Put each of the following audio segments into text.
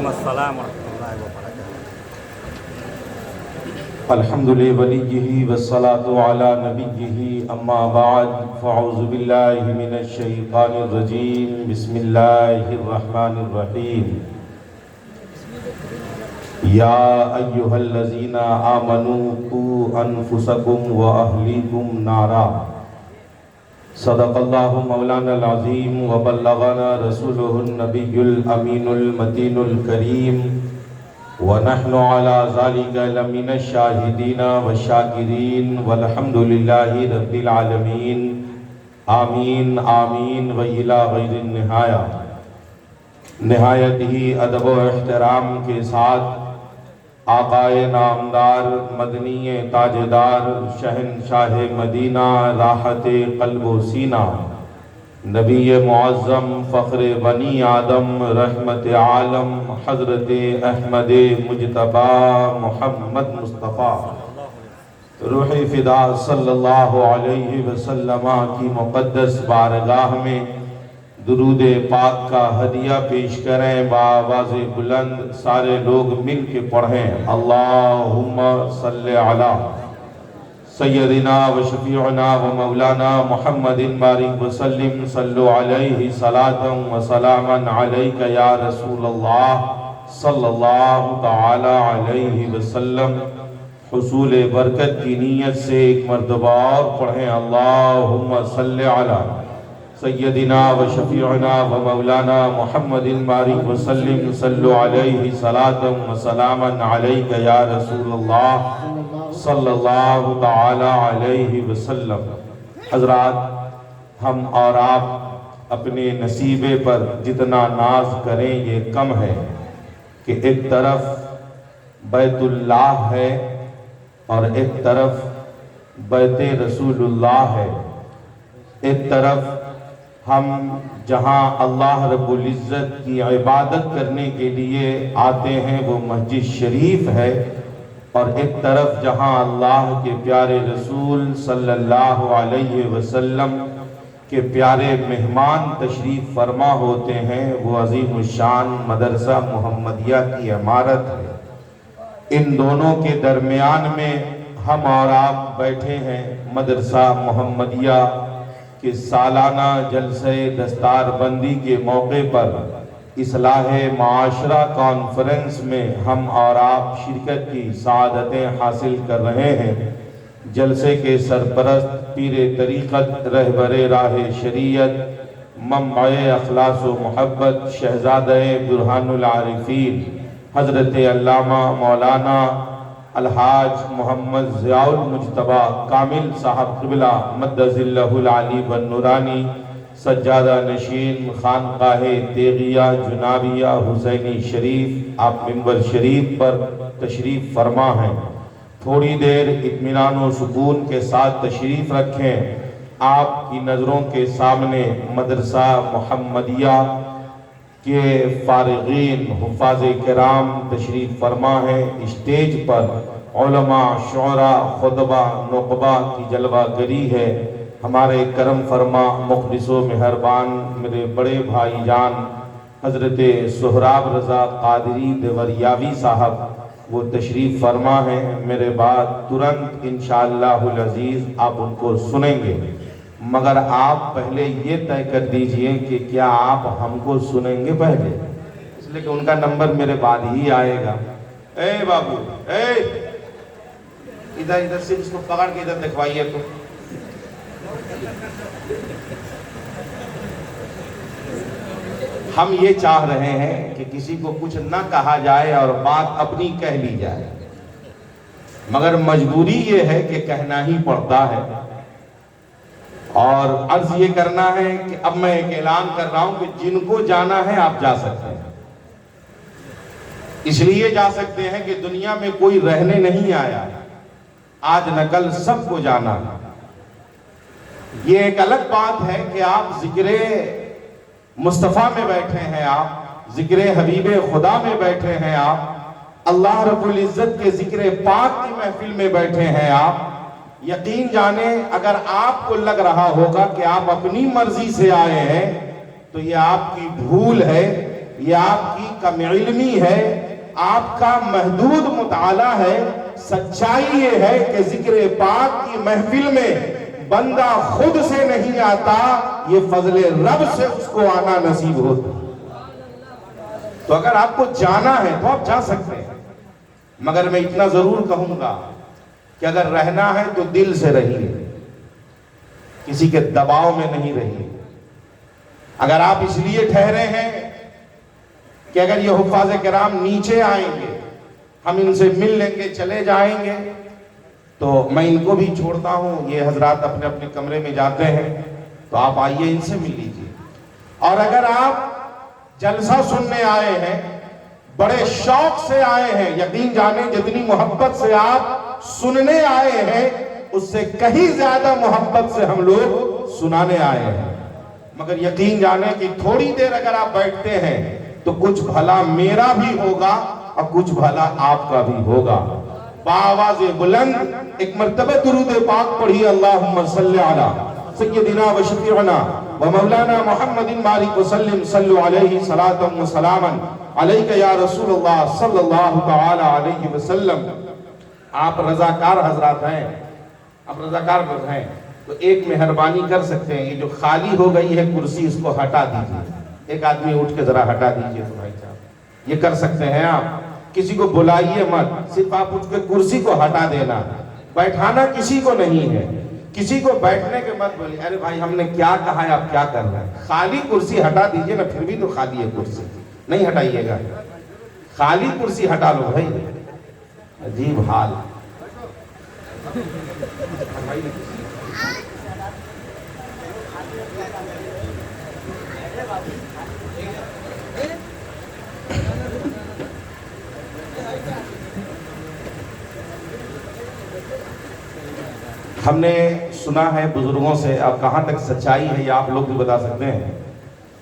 السلام ورحمۃ اللہ وبرکاتہ۔ الحمد لوليه والصلاة على نبيه اما بعد فاعوذ بالله من الشیطان الرجیم بسم اللہ الرحمن الرحیم یا ایها الذین آمنوا قوا انفسکم واہلیکم نارا صدق اللہ مولانا العظیم وبلغنا رسوله النبی الامین المتین الکریم ونحن على ذلك لمن الشاہدین والشاکرین والحمد للہ رب العالمین آمین آمین وإلی غیر النہایہ۔ نہایت ہی ادب و احترام کے ساتھ آقائے نامدار مدنی تاجدار شہنشاہ مدینہ راحت قلب و سینہ نبی معظم فخر بنی آدم رحمت عالم حضرت احمد مجتبی محمد مصطفیٰ روح فدا صلی اللہ علیہ وسلم کی مقدس بارگاہ میں درود پاک کا ہدیہ پیش کریں، بآواز بلند سارے لوگ مل کے پڑھیں، اللہم صلی علی سیدنا و شفیعنا و مولانا محمد بارک وسلم صلو علیہ صلاة و سلاما علیک یا رسول اللہ صلی اللہ تعالی علیہ وسلم۔ حصول برکت کی نیت سے ایک مرتبہ اور پڑھیں، اللہم صلی علی سیدنا و شفیعنا و مولانا محمد بارک وسلم صلو علیہ صلاة و سلاما علیک یا رسول اللہ صلی اللہ تعالی علیہ وسلم۔ حضرات، ہم اور آپ اپنے نصیبے پر جتنا ناز کریں یہ کم ہے کہ ایک طرف بیت اللہ ہے اور ایک طرف بیت رسول اللہ ہے۔ ایک طرف ہم جہاں اللہ رب العزت کی عبادت کرنے کے لیے آتے ہیں وہ مسجد شریف ہے، اور ایک طرف جہاں اللہ کے پیارے رسول صلی اللہ علیہ وسلم کے پیارے مہمان تشریف فرما ہوتے ہیں وہ عظیم الشان مدرسہ محمدیہ کی عمارت ہے۔ ان دونوں کے درمیان میں ہم اور آپ بیٹھے ہیں مدرسہ محمدیہ کہ سالانہ جلسہ دستار بندی کے موقع پر اصلاح معاشرہ کانفرنس میں ہم اور آپ شرکت کی سعادتیں حاصل کر رہے ہیں۔ جلسے کے سرپرست پیر طریقت رہبر راہ شریعت منبع اخلاص و محبت شہزادہ برہان العارفین حضرت علامہ مولانا الحاج محمد ضیاء المجتبی کامل صاحب قبلہ مد ظلہ العلی والنورانی سجادہ نشین خانقاہ تیغیہ جنابیہ حسینی شریف، آپ منبر شریف پر تشریف فرما ہیں۔ تھوڑی دیر اطمینان و سکون کے ساتھ تشریف رکھیں۔ آپ کی نظروں کے سامنے مدرسہ محمدیہ کے فارغین حفاظ کرام تشریف فرما ہے۔ اسٹیج پر علماء، شعراء، خطبہ، نقبہ کی جلوہ گری ہے۔ ہمارے کرم فرما مخلص و مہربان میرے بڑے بھائی جان حضرت سہراب رضا قادری دیوریاوی صاحب وہ تشریف فرما ہیں۔ میرے بعد ترنت انشاءاللہ العزیز آپ ان کو سنیں گے، مگر آپ پہلے یہ طے کر دیجئے کہ کیا آپ ہم کو سنیں گے پہلے، اس لئے کہ ان کا نمبر میرے بعد ہی آئے گا۔ اے بابو، اے ادھر سے اس کو پکڑ کے ادھر دکھوائیے تو۔ ہم یہ چاہ رہے ہیں کہ کسی کو کچھ نہ کہا جائے اور بات اپنی کہہ لی جائے، مگر مجبوری یہ ہے کہ کہنا ہی پڑتا ہے۔ اور عرض یہ کرنا ہے کہ اب میں ایک اعلان کر رہا ہوں کہ جن کو جانا ہے آپ جا سکتے ہیں۔ اس لیے جا سکتے ہیں کہ دنیا میں کوئی رہنے نہیں آیا، آج نہ کل سب کو جانا ہے۔ یہ ایک الگ بات ہے کہ آپ ذکر مصطفیٰ میں بیٹھے ہیں، آپ ذکر حبیب خدا میں بیٹھے ہیں، آپ اللہ رب العزت کے ذکر پاک کی محفل میں بیٹھے ہیں۔ آپ یقین جانیں اگر آپ کو لگ رہا ہوگا کہ آپ اپنی مرضی سے آئے ہیں تو یہ آپ کی بھول ہے، یہ آپ کی کم علمی ہے، آپ کا محدود مطالعہ ہے، سچائی یہ ہے کہ ذکر پاک کی محفل میں بندہ خود سے نہیں آتا، یہ فضل رب سے اس کو آنا نصیب ہوتا۔ تو اگر آپ کو جانا ہے تو آپ جا سکتے ہیں، مگر میں اتنا ضرور کہوں گا کہ اگر رہنا ہے تو دل سے رہیے، کسی کے دباؤ میں نہیں رہیے۔ اگر آپ اس لیے ٹھہرے ہیں کہ اگر یہ حفاظ کرام نیچے آئیں گے، ہم ان سے مل لیں گے، چلے جائیں گے، تو میں ان کو بھی چھوڑتا ہوں، یہ حضرات اپنے اپنے کمرے میں جاتے ہیں، تو آپ آئیے ان سے مل لیجیے۔ اور اگر آپ جلسہ سننے آئے ہیں، بڑے شوق سے آئے ہیں، یقین جانے جتنی محبت سے آپ سننے آئے ہیں اس سے کہیں زیادہ محبت سے ہم لوگ سنانے آئے ہیں، مگر یقین جانے کہ تھوڑی دیر اگر آپ بیٹھتے ہیں تو کچھ بھلا میرا بھی ہوگا اور کچھ بھلا آپ کا بھی ہوگا۔ بآواز بلند ایک مرتبہ درود پاک پڑھی، اللہم صلی علی سیدنا و شفیعنا و مولانا محمد بارک وسلم، صلو علیہ صلاۃ و سلاما علیک یا رسول اللہ صلی اللہ تعالی علیہ وسلم۔ آپ رضاکار حضرات ہیں، آپ رضاکار ہیں تو ایک مہربانی کر سکتے ہیں، یہ جو خالی ہو گئی ہے کرسی اس کو ہٹا دیجیے، ایک آدمی اٹھ کے ذرا ہٹا دیجیے تو بھائی صاحب، یہ کر سکتے ہیں آپ۔ کسی کو بلائیے مت، صرف آپ اٹھ کے کرسی کو ہٹا دینا، بیٹھانا کسی کو نہیں ہے، کسی کو بیٹھنے کے مت بولیے، ارے بھائی ہم نے کیا کہا ہے، آپ کیا کر رہے ہیں، خالی کرسی ہٹا دیجیے نا، پھر بھی تو خالی ہے کرسی، نہیں ہٹائیے گا، خالی کرسی ہٹا لو بھائی، عجیب حال۔ ہم نے سنا ہے بزرگوں سے، اب کہاں تک سچائی ہے یہ آپ لوگ بھی بتا سکتے ہیں،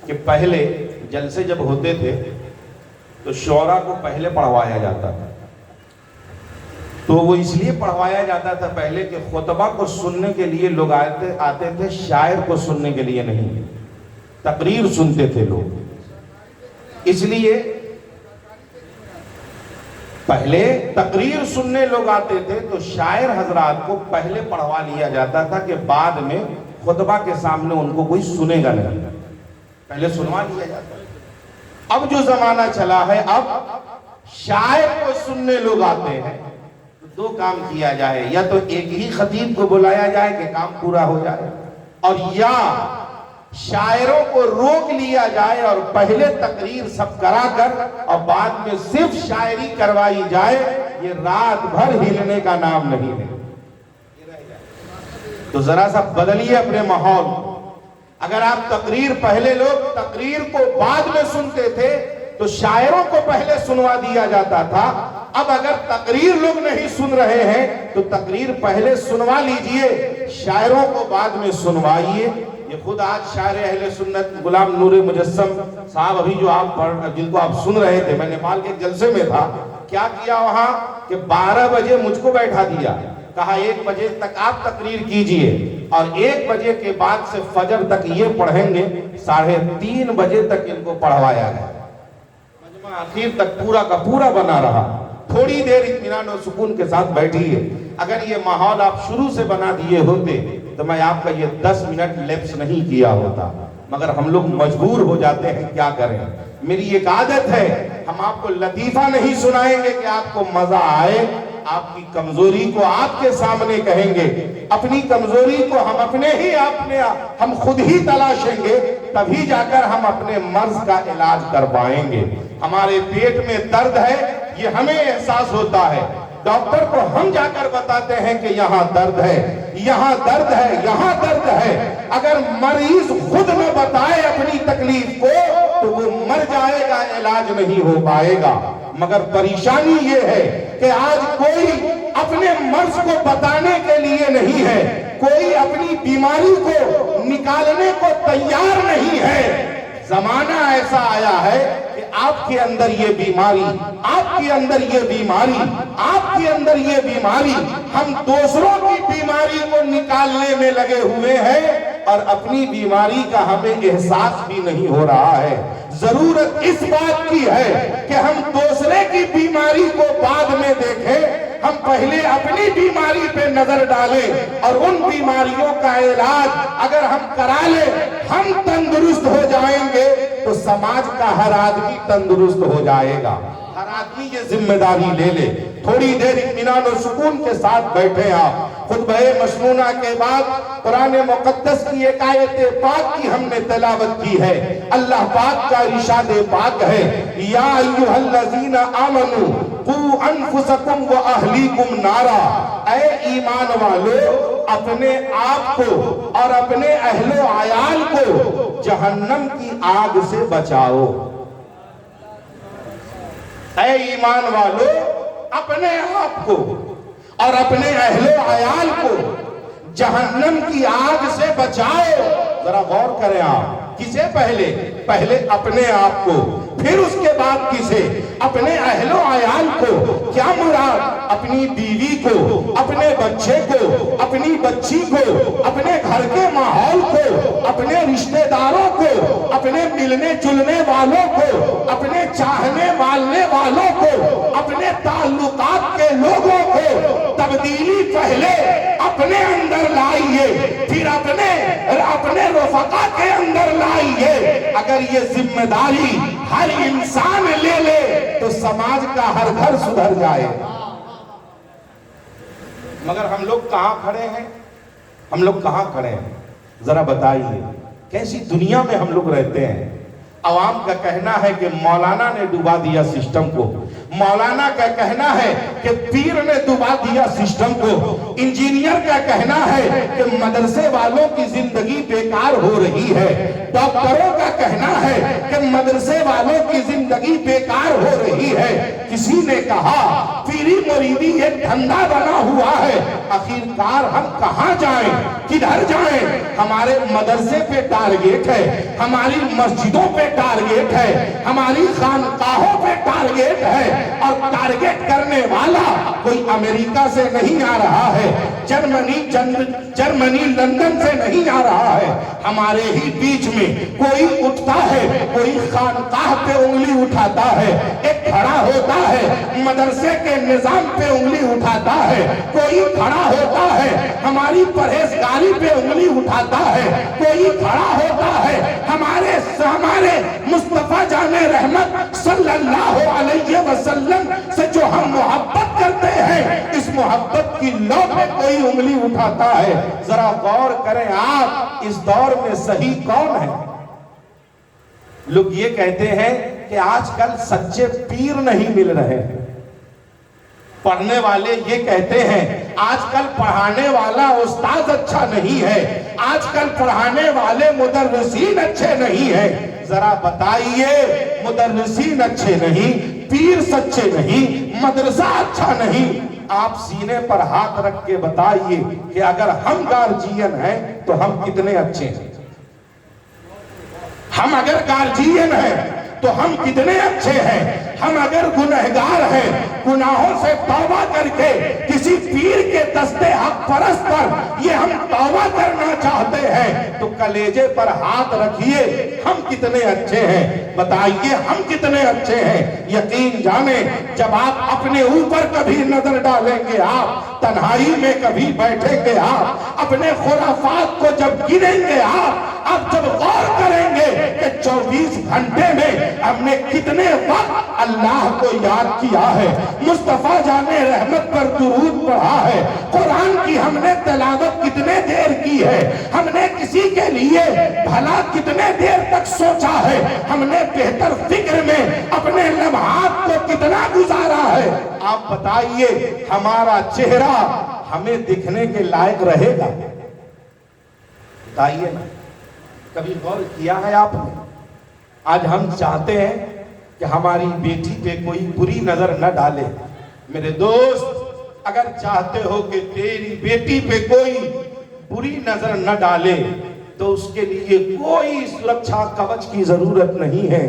کہ پہلے جلسے جب ہوتے تھے تو شعراء کو پہلے پڑھوایا جاتا تھا، تو وہ اس لیے پڑھوایا جاتا تھا پہلے کہ خطبہ کو سننے کے لیے لوگ آتے تھے، شاعر کو سننے کے لیے نہیں، تقریر سنتے تھے لوگ، اس لیے پہلے تقریر سننے لوگ آتے تھے تو شاعر حضرات کو پہلے پڑھوا لیا جاتا تھا کہ بعد میں خطبہ کے سامنے ان کو کوئی سنے گا نہیں، پہلے سنوا لیا جاتا ہے۔ اب جو زمانہ چلا ہے، اب شاعر کو سننے لوگ آتے ہیں، دو کام کیا جائے، یا تو ایک ہی خطیب کو بلایا جائے کہ کام پورا ہو جائے، اور یا شاعروں کو روک لیا جائے اور پہلے تقریر سب کرا کر اور بعد میں صرف شاعری کروائی جائے، یہ رات بھر ہلنے کا نام نہیں ہے۔ تو ذرا سا بدلیے اپنے ماحول۔ اگر آپ تقریر، پہلے لوگ تقریر کو بعد میں سنتے تھے تو شاعروں کو پہلے سنوا دیا جاتا تھا، اب اگر تقریر لوگ نہیں سن رہے ہیں تو تقریر پہلے سنوا لیجئے، شاعروں کو بعد میں سنوائیے۔ یہ خود آج شاعر اہل سنت غلام نور مجسم صاحب، ابھی جو آپ جن کو آپ سن رہے تھے، میں نیپال کے ایک جلسے میں تھا، کیا کیا وہاں کہ 12 بجے مجھ کو بیٹھا دیا، کہا 1 بجے تک آپ تقریر کیجئے اور 1 بجے کے بعد سے فجر تک یہ پڑھیں گے، 3:30 بجے تک ان کو پڑھوایا گیا، مجمع آخر تک پورا کا پورا بنا رہا۔ تھوڑی دیر اطمینان و سکون کے ساتھ بیٹھیے۔ اگر یہ ماحول آپ شروع سے بنا دیے ہوتے تو میں آپ کا یہ 10 منٹ لیپس نہیں کیا ہوتا، مگر ہم لوگ مجبور ہو جاتے ہیں، کیا کریں۔ میری ایک عادت ہے، ہم آپ کو لطیفہ نہیں سنائیں گے کہ آپ کو مزہ آئے، آپ کی کمزوری کو آپ کے سامنے کہیں گے، اپنی کمزوری کو ہم خود ہی تلاشیں گے، تبھی جا کر ہم اپنے مرض کا علاج کر پائیں گے۔ ہمارے پیٹ میں درد ہے، یہ ہمیں احساس ہوتا ہے، ڈاکٹر کو ہم جا کر بتاتے ہیں کہ یہاں درد ہے، یہاں درد ہے، یہاں درد ہے۔ اگر مریض خود نہ بتائے اپنی تکلیف کو تو وہ مر جائے گا، علاج نہیں ہو پائے گا۔ مگر پریشانی یہ ہے کہ آج کوئی اپنے مرض کو بتانے کے لیے نہیں ہے، کوئی اپنی بیماری کو نکالنے کو تیار نہیں ہے۔ زمانہ ایسا آیا ہے کہ آپ کے اندر یہ بیماری، آپ کے اندر یہ بیماری، آپ کے اندر یہ بیماری، ہم دوسروں کی بیماری کو نکالنے میں لگے ہوئے ہیں اور اپنی بیماری کا ہمیں احساس بھی نہیں ہو رہا ہے۔ ضرورت اس بات کی ہے کہ ہم دوسرے کی بیماری کو بعد میں دیکھیں، ہم پہلے اپنی بیماری پہ نظر ڈالیں اور ان بیماریوں کا علاج اگر ہم کرا لیں، ہم تندرست ہو جائیں گے تو سماج کا ہر آدمی تندرست ہو جائے گا۔ ہر آدمی یہ ذمہ داری لے لے۔ تھوڑی دیر اطمینان و سکون کے ساتھ بیٹھے آپ۔ خطبہ مسنونہ کے بعد قرآن مقدس کی ایک آیت پاک کی ہم نے تلاوت کی ہے۔ اللہ پاک کا ارشاد پاک ہے، یا ایھا الذین آمنوا قوا انفسکم واہلیکم نارا، اے ایمان والو اپنے آپ کو اور اپنے اہل و عیال کو جہنم کی آگ سے بچاؤ۔ اے ایمان والو اپنے آپ کو اور اپنے اہل و عیال کو جہنم کی آگ سے بچاؤ۔ ذرا غور کریں آپ، کسے پہلے اپنے آپ کو، پھر اس کے بعد کسے؟ اپنے اہل و عیال کو۔ کیا مراد؟ اپنی بیوی کو، اپنے بچے کو، اپنی بچی کو، اپنے گھر کے ماحول کو، اپنے رشتہ داروں کو، اپنے ملنے جلنے والوں کو، اپنے چاہنے والنے والوں کو، اپنے تعلقات کے لوگوں کو۔ تبدیلی پہلے اپنے اندر لائیے، پھر اپنے رفقا کے اندر لائیے۔ اگر یہ ذمہ داری ہر انسان لے لے تو سماج کا ہر گھر سدھر جائے۔ مگر ہم لوگ کہاں کھڑے ہیں؟ ہم لوگ کہاں کھڑے ہیں؟ ذرا بتائیے، کیسی دنیا میں ہم لوگ رہتے ہیں؟ عوام کا کہنا ہے کہ مولانا نے ڈوبا دیا سسٹم کو، مولانا کا کہنا ہے کہ پیر نے ڈوبا دیا سسٹم کو، انجینئر کا کہنا ہے کہ مدرسے والوں کی زندگی بیکار ہو رہی ہے، ڈاکٹروں کا کہنا ہے کہ مدرسے والوں کی زندگی بیکار ہو رہی ہے۔ کسی نے کہا پیری مریدی ایک دھندا بنا ہوا ہے، آخرکار ہم کہاں جائیں، کدھر جائیں؟ ہمارے مدرسے پہ ٹارگیٹ ہے، ہماری مسجدوں پہ ٹارگیٹ ہے، ہماری خانقاہوں پہ ٹارگیٹ ہے، اور ٹارگیٹ کرنے والا کوئی امریکہ سے نہیں آ رہا ہے، جرمنی لندن سے نہیں آ رہا ہے، ہمارے ہی بیچ میں کوئی اٹھتا ہے، کوئی خانقاہ پہ انگلی اٹھاتا ہے، ایک کھڑا ہوتا ہے مدرسے کے نظام پہ انگلی اٹھاتا ہے، کوئی کھڑا ہوتا ہے ہماری پرہیزگاری پہ انگلی اٹھاتا ہے، کوئی کھڑا ہوتا ہے ہمارے مصطفیٰ جان رحمت صلی اللہ علیہ وسلم سے جو ہم محبت کرتے ہیں، اس محبت کی لو پہ کوئی انگلی اٹھاتا ہے۔ ذرا غور کریں آپ، اس دور میں صحیح کون ہے؟ لوگ یہ کہتے ہیں کہ آج کل سچے پیر نہیں مل رہے، پڑھنے والے یہ کہتے ہیں آج کل پڑھانے والا استاد اچھا نہیں ہے، آج کل پڑھانے والے مدرسین اچھے نہیں ہیں۔ ذرا بتائیے، مدرسین اچھے نہیں، پیر سچے نہیں، مدرسہ اچھا نہیں، آپ سینے پر ہاتھ رکھ کے بتائیے کہ اگر ہم گارجین ہیں تو ہم کتنے اچھے ہیں؟ ہم اگر گارجین ہیں تو ہم کتنے اچھے ہیں؟ ہم اگر گنہگار ہیں، گناہوں سے توبہ کر کے کسی پیر کے دستے حق پرست پر یہ ہم توبہ کرنا چاہتے ہیں تو کلیجے پر ہاتھ رکھیے، ہم کتنے اچھے ہیں؟ بتائیے ہم کتنے اچھے ہیں؟ یقین جانیں، جب آپ اپنے اوپر کبھی نظر ڈالیں گے، آپ تنہائی میں کبھی بیٹھیں گے، آپ اپنے خرافات کو جب گنیں گے، آپ جب غور کریں گے کہ 24 گھنٹے میں ہم نے کتنے وقت اللہ کو یاد کیا ہے، مصطفیٰ جان رحمت پر درود پڑھا ہے، قرآن کی ہم نے تلاوت کتنے دیر کی ہے، ہم نے کسی کے لیے بھلا کتنے دیر تک سوچا ہے، ہم نے بہتر فکر میں اپنے لمحات کو کتنا گزارا ہے۔ آپ بتائیے ہمارا چہرہ ہمیں دکھنے کے لائق رہے گا؟ بتائیے نا، کبھی غور کیا ہے آپ نے؟ آج ہم چاہتے ہیں کہ ہماری بیٹی پہ کوئی بری نظر نہ ڈالے۔ میرے دوست، اگر چاہتے ہو کہ تیری بیٹی پہ کوئی بری نظر نہ ڈالے تو اس کے لیے کوئی سرکشا کوچ کی ضرورت نہیں ہے۔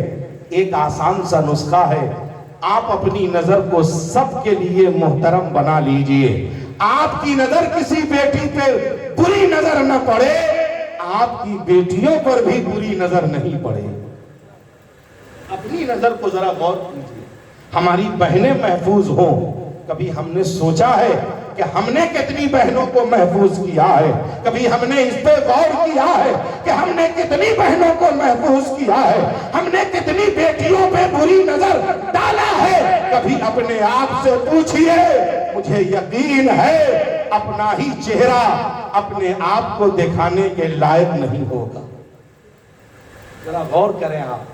ایک آسان سا نسخہ ہے، آپ اپنی نظر کو سب کے لیے محترم بنا لیجئے۔ آپ کی نظر کسی بیٹی پہ بری نظر نہ پڑے، آپ کی بیٹیوں پر بھی بری نظر نہیں پڑے۔ اپنی نظر کو ذرا غور کیجیے. ہماری بہنیں محفوظ ہوں. کبھی ہم نے سوچا ہے کہ ہم نے کتنی بہنوں کو محفوظ کیا ہے؟ کبھی ہم نے اس پہ غور کیا ہے کہ ہم نے کتنی بہنوں کو محفوظ کیا ہے؟ ہم نے کتنی بیٹیوں پہ بری نظر ڈالا ہے؟ کبھی اپنے آپ سے پوچھئے. مجھے یقین ہے اپنا ہی چہرہ اپنے آپ کو دکھانے کے لائق نہیں ہوگا. ذرا غور کریں آپ.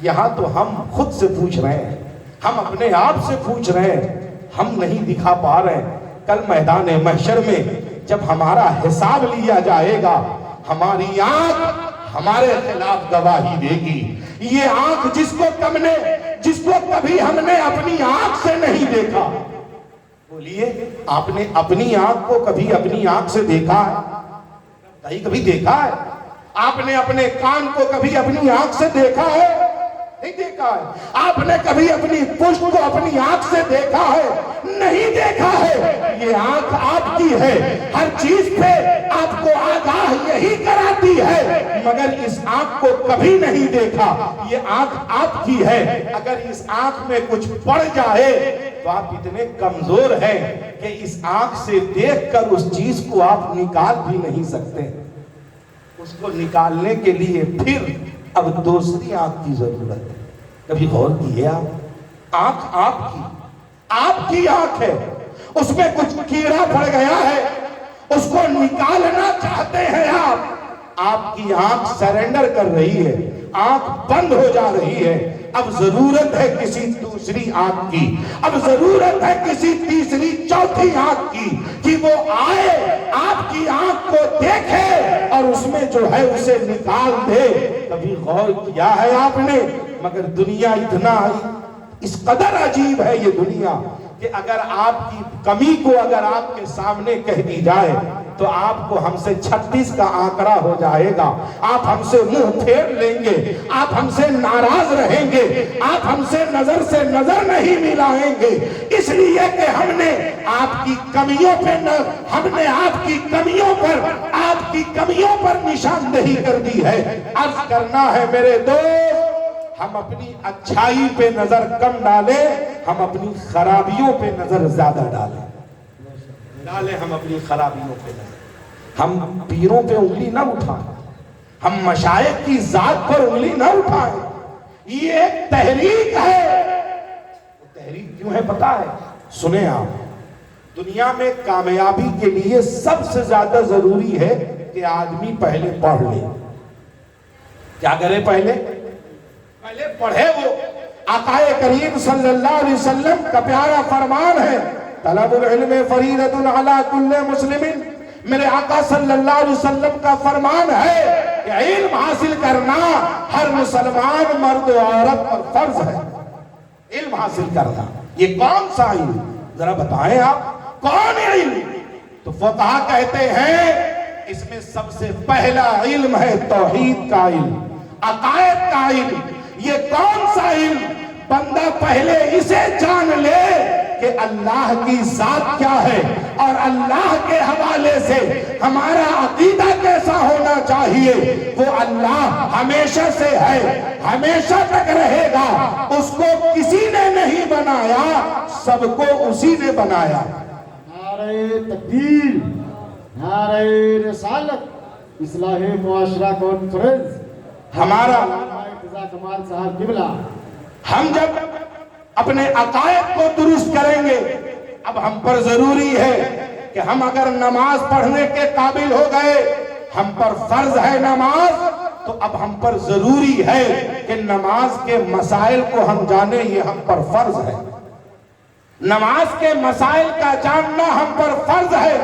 یہاں تو ہم خود سے پوچھ رہے ہیں, ہم اپنے آپ سے پوچھ رہے ہیں, ہم نہیں دکھا پا رہے ہیں. کل میدان محشر میں جب ہمارا حساب لیا جائے گا, ہماری آنکھ ہمارے خلاف گواہی دے گی. یہ آنکھ جس کو کبھی ہم نے اپنی آنکھ سے نہیں دیکھا. بولیے, آپ نے اپنی آنکھ کو کبھی اپنی آنکھ سے دیکھا ہے؟ کبھی دیکھا ہے؟ آپ نے اپنے کان کو کبھی اپنی آنکھ سے دیکھا ہے؟ نہیں دیکھا ہے. آپ نے کبھی اپنی پشت کو اپنی آنکھ سے دیکھا ہے؟ نہیں دیکھا ہے. یہ آنکھ آپ کی ہے, ہر چیز پہ آپ کو آگاہ یہی کراتی ہے, مگر اس آنکھ کو کبھی نہیں دیکھا. یہ آنکھ آپ کی ہے, اگر اس آنکھ میں کچھ پڑ جائے تو آپ اتنے کمزور ہیں کہ اس آنکھ سے دیکھ کر اس چیز کو آپ نکال بھی نہیں سکتے. اس کو نکالنے کے لیے پھر اب دوسری آنکھ کی ضرورت ہے. کبھی غور کیے آپ؟ آنکھ آپ کی آنکھ ہے, اس میں کچھ کیڑا پڑ گیا ہے, اس کو نکالنا چاہتے ہیں آپ کی آنکھ سرنڈر کر رہی ہے, آنکھ بند ہو جا رہی ہے. اب ضرورت ہے کسی دوسری آنکھ کی, اب ضرورت ہے کسی تیسری چوتھی آنکھ کی کہ وہ آئے, آپ کی آنکھ کو دیکھے اور اس میں جو ہے اسے نکال دے. کبھی غور کیا ہے آپ نے؟ مگر دنیا اتنا اس قدر عجیب ہے یہ دنیا کہ اگر آپ کی کمی کو اگر آپ کے سامنے کہہ دی جائے تو آپ کو ہم سے 36 کا آنکڑا ہو جائے گا. آپ ہم سے منہ پھیر لیں گے, آپ ہم سے ناراض رہیں گے, آپ ہم سے نظر نہیں ملائیں گے, اس لیے کہ ہم نے آپ کی کمیوں پر نشاندہی کر دی ہے. عرض کرنا ہے میرے دوست, ہم اپنی اچھائی پہ نظر کم ڈالیں, ہم اپنی خرابیوں پہ نظر زیادہ ڈالیں. ہم اپنی خرابیوں پہ نظر. ہم پیروں پہ انگلی نہ اٹھائیں, ہم مشائخ کی ذات پر انگلی نہ اٹھائیں. یہ ایک تحریک ہے. تحریک کیوں ہے پتا ہے؟ سنیں آپ, دنیا میں کامیابی کے لیے سب سے زیادہ ضروری ہے کہ آدمی پہلے پڑھ لے. کیا کرے؟ پہلے پڑھے. وہ آقا کریم صلی اللہ علیہ وسلم کا پیارا فرمان ہے, طلب العلم فریضۃ علی کل مسلم. میرے آقا صلی اللہ علیہ وسلم کا فرمان ہے کہ علم حاصل کرنا ہر مسلمان مرد و عورت پر فرض ہے. علم حاصل کرنا, یہ کون سا علم؟ ذرا بتائیں آپ, کون علم؟ تو فقہا کہتے ہیں اس میں سب سے پہلا علم ہے توحید کا علم, عقائد کا علم. یہ کون سا علم؟ بندہ پہلے اسے جان لے کہ اللہ کی ذات کیا ہے اور اللہ کے حوالے سے ہمارا عقیدہ کیسا ہونا چاہیے. وہ اللہ ہمیشہ سے ہے, ہمیشہ تک رہے گا, اس کو کسی نے نہیں بنایا, سب کو اسی نے بنایا. نعرہ تکبیر, نعرہ رسالت, اصلاح معاشرہ کانفرنس. ہمارا کمال صاحب قبلہ. ہم جب اپنے عقائد کو درست کریں گے, اب ہم پر ضروری ہے کہ ہم اگر نماز پڑھنے کے قابل ہو گئے, ہم پر فرض ہے نماز, تو اب ہم پر ضروری ہے کہ نماز کے مسائل کو ہم جانیں. یہ ہم پر فرض ہے. نماز کے مسائل کا جاننا ہم پر فرض ہے,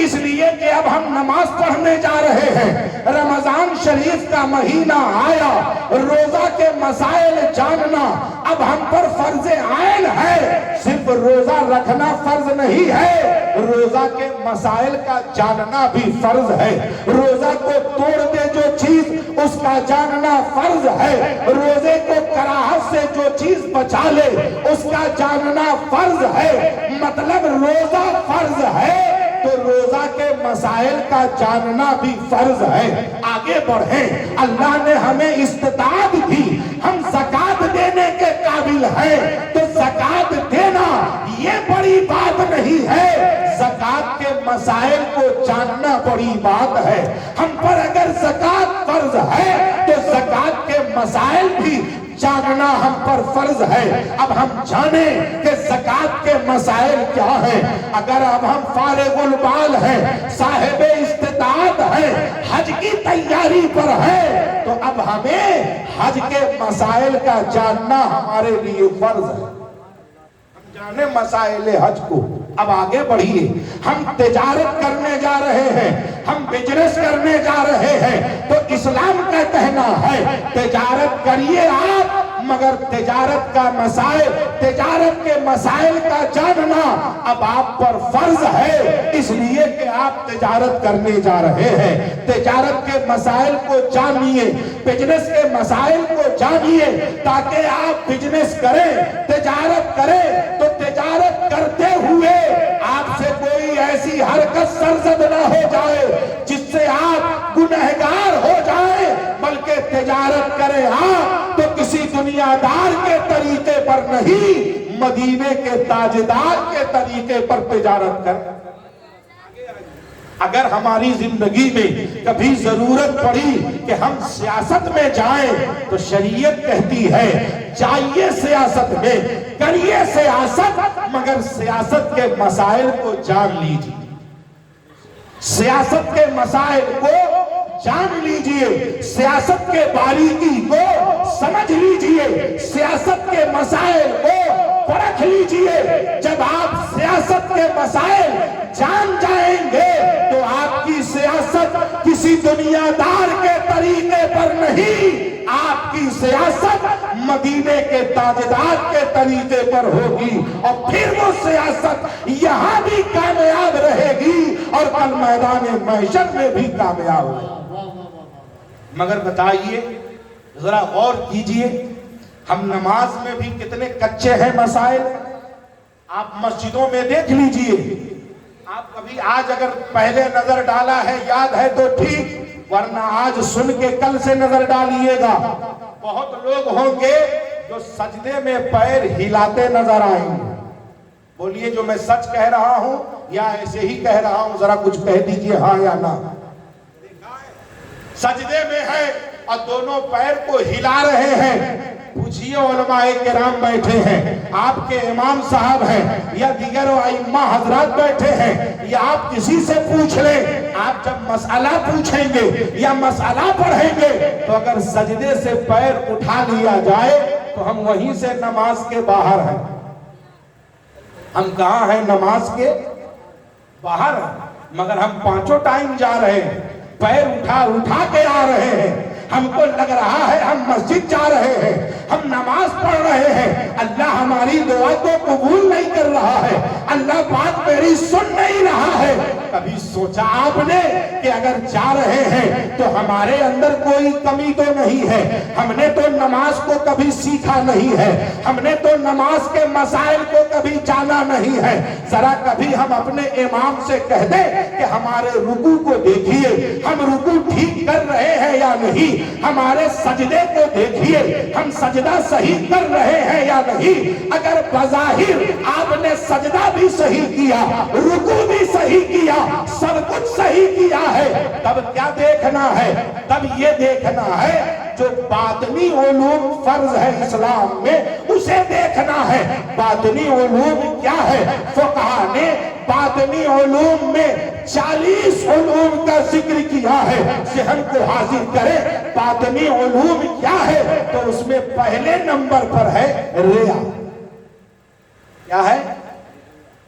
اس لیے کہ اب ہم نماز پڑھنے جا رہے ہیں. رمضان شریف کا مہینہ آیا, روزہ کے مسائل جاننا اب ہم پر فرض عین ہے. صرف روزہ رکھنا فرض نہیں ہے, روزہ کے مسائل کا جاننا بھی فرض ہے. روزہ کو توڑ دے جو چیز, اس کا جاننا فرض ہے. روزے کو کراہت سے جو چیز بچا لے, اس کا جاننا فرض ہے. مطلب روزہ فرض ہے تو روزہ کے مسائل کا جاننا بھی فرض ہے. آگے بڑھیں, اللہ نے ہمیں استطاعت دی, ہم زکوٰۃ دینے دینے کے قابل ہے تو زکات دینا یہ بڑی بات نہیں ہے، زکات کے مسائل کو جاننا بڑی بات ہے۔ ہم پر اگر زکات فرض ہے تو زکات کے مسائل بھی جاننا ہم پر فرض ہے۔ اب ہم جانیں کہ زکات کے مسائل کیا ہیں۔ اگر اب ہم فارغ البال ہیں، صاحب استطاعت ہیں، حج کی تیاری پر ہے، تو اب ہمیں حج کے مسائل کا جاننا ہمارے لیے فرض ہے۔ ہم جانیں مسائل حج کو۔ اب آگے بڑھیے، ہم تجارت کرنے جا رہے ہیں، ہم بزنس کرنے جا رہے ہیں، تو اسلام کا کہنا ہے تجارت کریے آپ، مگر تجارت کا مسائل، تجارت کے مسائل کا جاننا اب آپ پر فرض ہے، اس لیے کہ آپ تجارت کرنے جا رہے ہیں۔ تجارت کے مسائل کو جانیے، بزنس کے مسائل کو جانیے، تاکہ آپ بزنس کریں، تجارت کریں تو تجارت کرتے ہوئے آپ سے کوئی ایسی حرکت سرزد نہ ہو جائے جس سے آپ گنہگار ہو جائیں، بلکہ تجارت کریں آپ تو کسی دنیا دار کے طریقے پر نہیں، مدینے کے تاجدار کے طریقے پر تجارت کریں۔ اگر ہماری زندگی میں کبھی ضرورت پڑی کہ ہم سیاست میں جائیں تو شریعت کہتی ہے جائیے سیاست میں، کریے سیاست، مگر سیاست کے مسائل کو جان لیجیے، سیاست کے مسائل کو جان لیجئے، سیاست کے باریکی کو سمجھ لیجئے، سیاست کے مسائل کو پرکھ لیجئے۔ جب آپ سیاست کے مسائل جان جائیں گے تو آپ کی سیاست کسی دنیا دار کے طریقے پر نہیں، آپ کی سیاست مدینے کے تاجدار کے طریقے پر ہوگی، اور پھر وہ سیاست یہاں بھی کامیاب رہے گی اور کل میدان محشر میں بھی کامیاب رہے گی۔ مگر بتائیے، ذرا غور کیجئے، ہم نماز میں بھی کتنے کچے ہیں مسائل۔ آپ مسجدوں میں دیکھ لیجئے، آپ کبھی آج اگر پہلے نظر ڈالا ہے یاد ہے تو ٹھیک، ورنہ آج سن کے کل سے نظر ڈالیے گا، بہت لوگ ہوں گے جو سجدے میں پیر ہلاتے نظر آئیں گے۔ بولیے جو میں سچ کہہ رہا ہوں یا ایسے ہی کہہ رہا ہوں، ذرا کچھ کہہ دیجئے ہاں یا نہ۔ سجدے میں ہے اور دونوں پیر کو ہلا رہے ہیں، پوچھئے علماء کرام بیٹھے ہیں، آپ کے امام صاحب ہیں یا دیگر ائمہ حضرات بیٹھے ہیں، یا آپ کسی سے پوچھ لیں، آپ جب مسئلہ پوچھیں گے یا مسئلہ پڑھیں گے تو اگر سجدے سے پیر اٹھا لیا جائے تو ہم وہیں سے نماز کے باہر ہیں۔ ہم کہاں ہیں؟ نماز کے باہر ہیں، مگر ہم پانچوں ٹائم جا رہے ہیں، پیر اٹھا کے آ رہے ہیں، ہم کو لگ رہا ہے ہم مسجد جا رہے ہیں، ہم نماز پڑھ رہے ہیں، اللہ ہماری دعا کو قبول نہیں کر رہا ہے، اللہ بات میری سن نہیں رہا ہے۔ کبھی سوچا آپ نے کہ اگر جا رہے ہیں تو ہمارے اندر کوئی کمی تو نہیں ہے؟ ہم نے تو نماز کو کبھی سیکھا نہیں ہے، ہم نے تو نماز کے مسائل کو کبھی جانا نہیں ہے۔ ذرا کبھی ہم اپنے امام سے کہہ دیں کہ ہمارے رکوع کو دیکھیے، ہم رکوع ٹھیک کر رہے ہیں یا نہیں، ہمارے سجدے کو دیکھیے، ہم سجدہ صحیح کر رہے ہیں یا نہیں۔ اگر بظاہر آپ نے سجدہ بھی صحیح کیا، رکوع بھی صحیح کیا، سب کچھ صحیح کیا ہے، تب کیا دیکھنا ہے؟ تب یہ دیکھنا ہے جو باطنی علوم فرض ہے اسلام میں، اسے دیکھنا ہے۔ باطنی علوم کیا ہے؟ فقہا نے باطنی علوم میں 40 علوم کا ذکر کیا ہے۔ ذہن کو حاضر کریں، باطنی علوم کیا ہے تو اس میں پہلے نمبر پر ہے ریا۔ کیا ہے؟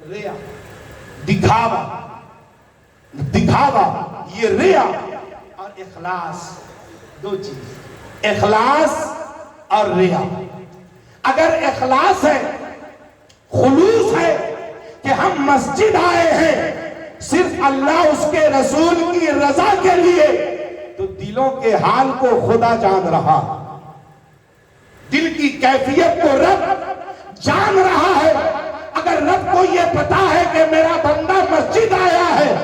ریا، دکھاوا، دکھاوا، یہ ریا اور اخلاص، دو چیز، اخلاص اور ریا۔ اگر اخلاص ہے، خلوص ہے کہ ہم مسجد آئے ہیں صرف اللہ اس کے رسول کی رضا کے لیے، تو دلوں کے حال کو خدا جان رہا، دل کی کیفیت کو رب جان رہا ہے۔ اگر رب کو یہ پتا ہے کہ میرا بندہ مسجد آیا ہے،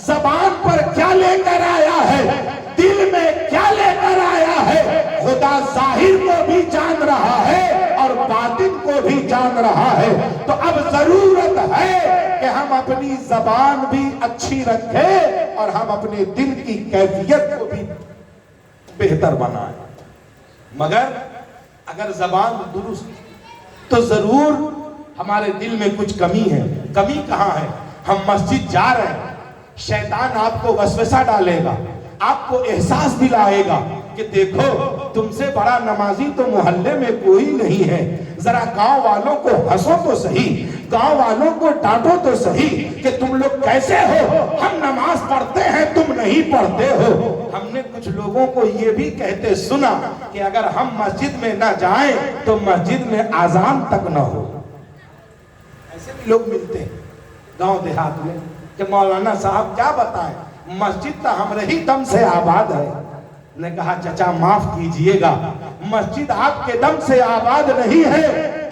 زبان پر کیا لے کر آیا ہے، دل میں کیا لے کر آیا ہے، خدا ظاہر کو بھی جان رہا ہے مان رہا ہے تو اب ضرورت ہے کہ ہم اپنی زبان بھی اچھی رکھیں اور ہم اپنے دل کی کیفیت کو بھی بہتر بنائیں. مگر اگر زبان درست تو ضرور ہمارے دل میں کچھ کمی ہے. کمی کہاں ہے؟ ہم مسجد جا رہے ہیں، شیطان آپ کو وسوسہ ڈالے گا، آپ کو احساس دلائے گا کہ دیکھو تم سے بڑا نمازی تو محلے میں کوئی نہیں ہے، ذرا گاؤں والوں کو ہنسو تو صحیح، گاؤں والوں کو ڈانٹو تو صحیح کہ تم لوگ کیسے ہو، ہم نماز پڑھتے ہیں تم نہیں پڑھتے ہو. ہم نے کچھ لوگوں کو یہ بھی کہتے سنا کہ اگر ہم مسجد میں نہ جائیں تو مسجد میں اذان تک نہ ہو. ایسے بھی لوگ ملتے ہیں گاؤں دیہات میں کہ مولانا صاحب کیا بتائیں، مسجد تو ہمارے ہی دم سے آباد ہے. نے کہا چچا معاف کیجئے گا، مسجد آپ کے دم سے آباد نہیں ہے،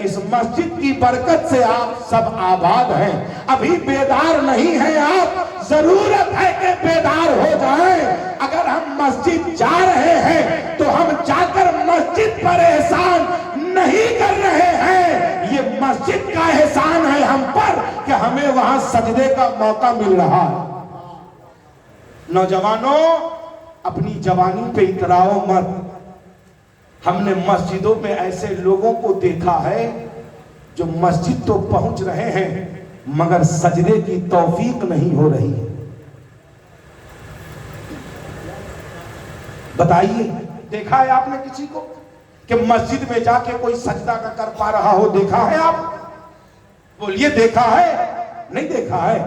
اس مسجد کی برکت سے آپ سب آباد ہیں. ابھی بیدار نہیں ہیں آپ، ضرورت ہے کہ بیدار ہو جائیں. اگر ہم مسجد جا رہے ہیں تو ہم جا کر مسجد پر احسان نہیں کر رہے ہیں، یہ مسجد کا احسان ہے ہم پر کہ ہمیں وہاں سجدے کا موقع مل رہا ہے. نوجوانوں اپنی جوانی پہ اتراؤ مت. ہم نے مسجدوں میں ایسے لوگوں کو دیکھا ہے جو مسجد تو پہنچ رہے ہیں مگر سجدے کی توفیق نہیں ہو رہی ہے. بتائیے دیکھا ہے آپ نے کسی کو کہ مسجد میں جا کے کوئی سجدہ نہ کر پا رہا ہو؟ دیکھا ہے آپ؟ بولیے دیکھا ہے؟ نہیں دیکھا ہے.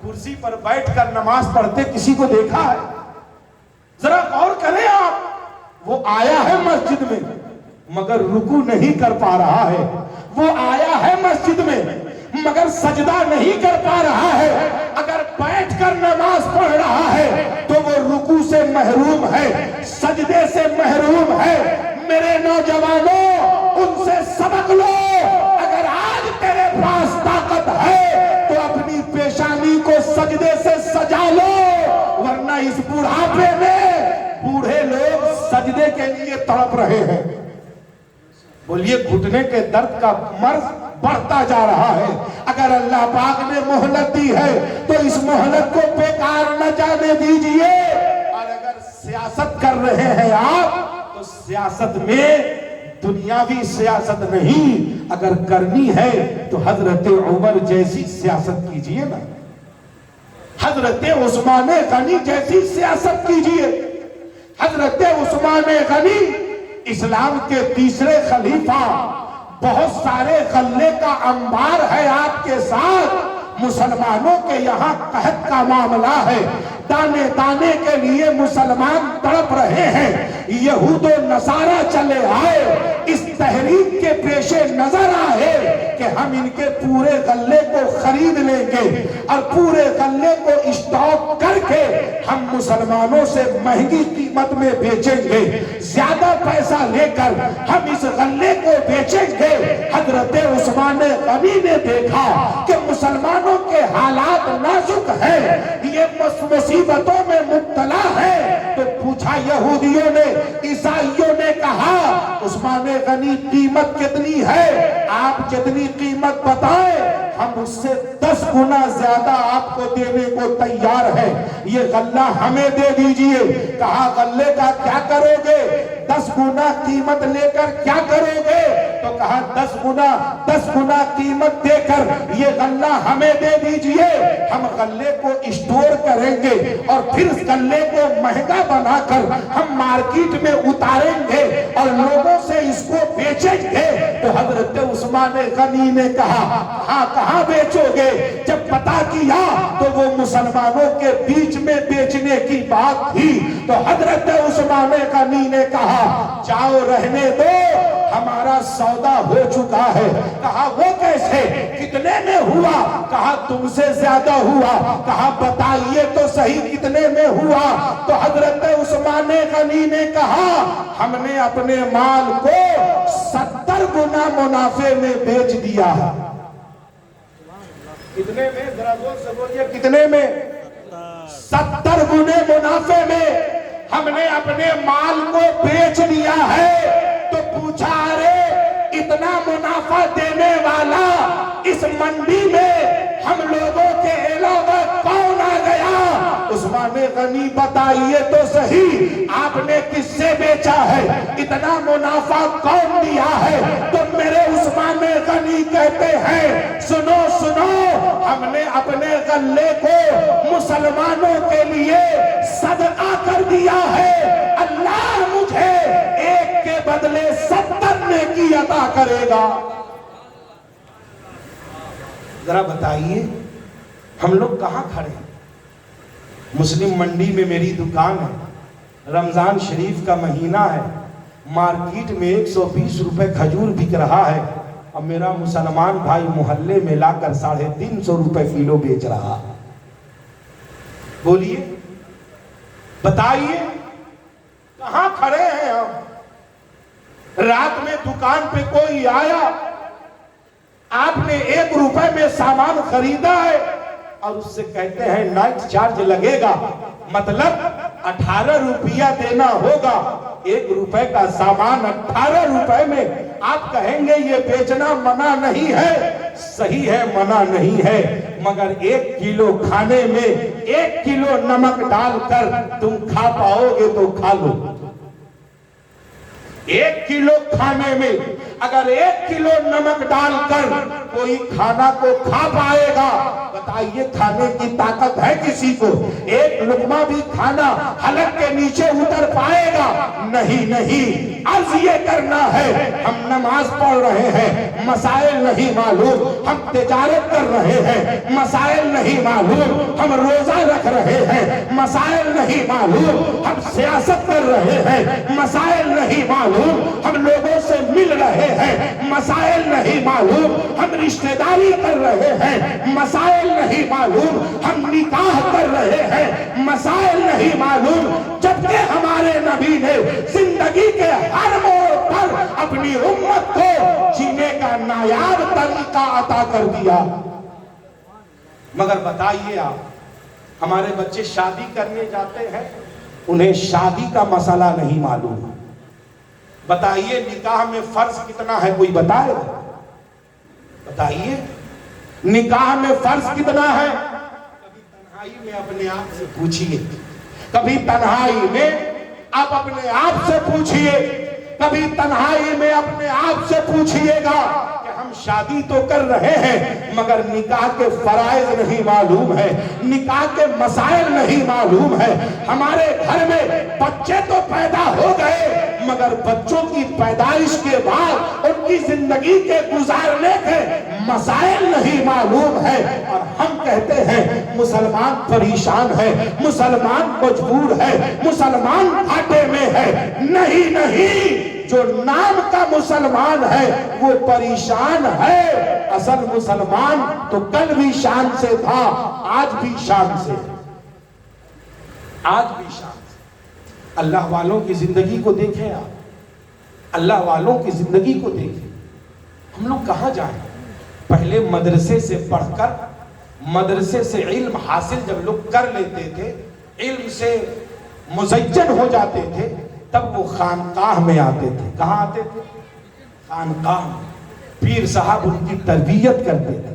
کرسی پر بیٹھ کر نماز پڑھتے کسی کو دیکھا ہے؟ ذرا غور کریں آپ. وہ آیا ہے مسجد میں مگر رکوع نہیں کر پا رہا ہے، وہ آیا ہے مسجد میں مگر سجدہ نہیں کر پا رہا ہے. اگر بیٹھ کر نماز پڑھ رہا ہے تو وہ رکوع سے محروم ہے، سجدے سے محروم ہے. میرے نوجوانوں ان سے سبق لو. اگر آج تیرے پاس طاقت ہے تو اپنی پیشانی کو سجدے سے سجا لو، ورنہ اس بڑھاپے میں بوڑھے لوگ سجدے کے لیے تڑپ رہے ہیں. بولیے گھٹنے کے درد کا مرض بڑھتا جا رہا ہے. اگر اللہ پاک نے مہلت دی ہے تو اس مہلت کو بیکار نہ جانے دیجئے. اور اگر سیاست کر رہے ہیں آپ تو سیاست میں دنیاوی سیاست نہیں، اگر کرنی ہے تو حضرت عمر جیسی سیاست کیجئے نا، حضرت عثمان غنی جیسی سیاست کیجئے. حضرت عثمان غنی اسلام کے تیسرے خلیفہ، بہت سارے غلے کا انبار ہے آپ کے ساتھ. مسلمانوں کے یہاں قحط کا معاملہ ہے، دانے دانے کے لیے مسلمان تڑپ رہے ہیں. یہود و نصارہ چلے آئے، اس تحریک کے پیش نظر آئے کہ ہم ان کے پورے غلے کو خرید لیں گے اور پورے غلے کو اسٹاک کر کے ہم مسلمانوں سے مہنگی قیمت میں بیچیں گے، زیادہ پیسہ لے کر ہم اس غلے کو بیچیں گے. حضرت عثمان غنی نے دیکھا کہ مسلمانوں کے حالات نازک ہیں، یہ مصیبتوں میں مبتلا ہے، تو پوچھا یہودیوں نے، عیسائیوں نے کہا عثمان غنی قیمت کتنی ہے؟ آپ جتنی قیمت بتائیں ہم اس سے 10 گنا زیادہ آپ کو دینے کو تیار ہے، یہ غلہ ہمیں دے دیجئے. کہا غلے کا کیا کرو گے؟ 10 گنا قیمت لے کر کیا کرو گے؟ تو کہا 10 گنا قیمت دے کر یہ غلہ ہمیں دے دیجئے، ہم غلے کو اسٹور کریں گے اور پھر اس غلے کو مہنگا بنا کر ہم مارکیٹ میں اتاریں گے اور لوگوں سے اس کو بیچیں گے. تو حضرت عثمان غنی نے کہا ہاں کہاں بیچو گے؟ جب پتا کیا تو وہ مسلمانوں کے بیچ میں بیچنے کی بات تھی. تو حضرت عثمان غنی نے کہا جاؤ رہنے دو، ہمارا سودا ہو چکا ہے. کہا وہ کیسے؟ کتنے میں ہوا؟ کہا تم سے زیادہ ہوا. کہا بتائیے تو صحیح کتنے میں ہوا؟ تو حضرت عثمان غنی نے کہا ہم نے اپنے مال کو 70 گنا منافع میں بیچ دیا ہے. کتنے میں؟ ذرا زور سے بولیے کتنے میں؟ 70 گنے منافع میں ہم نے اپنے مال کو بیچ دیا ہے. تو پوچھا ارے اتنا منافع دینے والا اس منڈی میں ہم لوگوں کے علاوہ کون آ گیا؟ عثمان غنی بتائیے تو صحیح، آپ نے کس سے بیچا ہے؟ اتنا منافع کون دیا ہے؟ تو میرے عثمان غنی کہتے ہیں سنو سنو، ہم نے اپنے غلے کو مسلمانوں کے لیے صدقہ کر دیا ہے، اللہ مجھے ایک کے بدلے 70 نیکی عطا کرے گا۔ ذرا بتائیے ہم لوگ کہاں کھڑے ہیں؟ مسلم منڈی میں میری دکان ہے، رمضان شریف کا مہینہ ہے، مارکیٹ میں 120 روپے کھجور بک رہا ہے، اب میرا مسلمان بھائی محلے میں لا کر 350 روپے کلو بیچ رہا ہے۔ بولیے بتائیے کہاں کھڑے ہیں ہم؟ رات میں دکان پہ کوئی آیا، آپ نے 1 روپے میں سامان خریدا ہے اور اس سے کہتے ہیں نائٹ چارج لگے گا، مطلب 18 روپیہ دینا ہوگا، 1 روپے کا سامان 18 روپے میں۔ آپ کہیں گے یہ بیچنا منع نہیں ہے، صحیح ہے منع نہیں ہے، مگر 1 کلو کھانے میں 1 کلو نمک ڈال کر تم کھا پاؤ گے تو کھا لو۔ 1 کلو کھانے میں اگر 1 کلو نمک ڈال کر کوئی کھانا کو کھا پائے گا، بتائیے کھانے کی طاقت ہے کسی کو؟ 1 لقمہ بھی کھانا حلق کے نیچے اتر پائے گا؟ نہیں نہیں۔ عرض یہ کرنا ہے ہم نماز پڑھ رہے ہیں، مسائل نہیں معلوم، ہم تجارت کر رہے ہیں، مسائل نہیں معلوم، ہم روزہ رکھ رہے ہیں، مسائل نہیں معلوم، ہم سیاست کر رہے ہیں، مسائل نہیں معلوم، ہم لوگوں سے مل رہے ہیں، مسائل نہیں معلوم، ہم رشتہ داری کر رہے ہیں، مسائل نہیں معلوم، ہم نکاح کر رہے ہیں، مسائل نہیں معلوم، جبکہ ہمارے نبی نے زندگی کے ہر موڑ پر اپنی امت کو جینے کا نایاب طریقہ عطا کر دیا۔ مگر بتائیے آپ، ہمارے بچے شادی کرنے جاتے ہیں، انہیں شادی کا مسئلہ نہیں معلوم۔ بتائیے نکاح میں فرض کتنا ہے، کوئی بتائے؟ بتائیے نکاح میں فرض کتنا ہے؟ کبھی تنہائی میں اپنے آپ سے پوچھئے، کبھی تنہائی میں آپ اپنے آپ سے پوچھئے، کبھی تنہائی میں اپنے آپ سے پوچھئے گا کہ ہم شادی تو کر رہے ہیں مگر نکاح کے فرائض نہیں معلوم ہے، نکاح کے مسائل نہیں معلوم ہے۔ ہمارے گھر میں بچے تو پیدا ہو گئے مگر بچوں کی پیدائش کے بعد ان کی زندگی کے گزارنے کے مسائل نہیں معلوم ہے، اور ہم کہتے ہیں مسلمان پریشان ہے، مسلمان مجبور ہے، مسلمان گھاٹے میں ہے۔ نہیں نہیں، جو نام کا مسلمان ہے وہ پریشان ہے، اصل مسلمان تو کل بھی شان سے تھا، آج بھی شان سے، آج بھی شان سے۔ اللہ والوں کی زندگی کو دیکھیں آپ، اللہ والوں کی زندگی کو دیکھیں۔ ہم لوگ کہاں جائیں؟ پہلے مدرسے سے پڑھ کر، مدرسے سے علم حاصل جب لوگ کر لیتے تھے، علم سے مزین ہو جاتے تھے، تب وہ خانقاہ میں آتے تھے۔ کہاں آتے تھے؟ خانقاہ میں۔ پیر صاحب ان کی تربیت کرتے تھے۔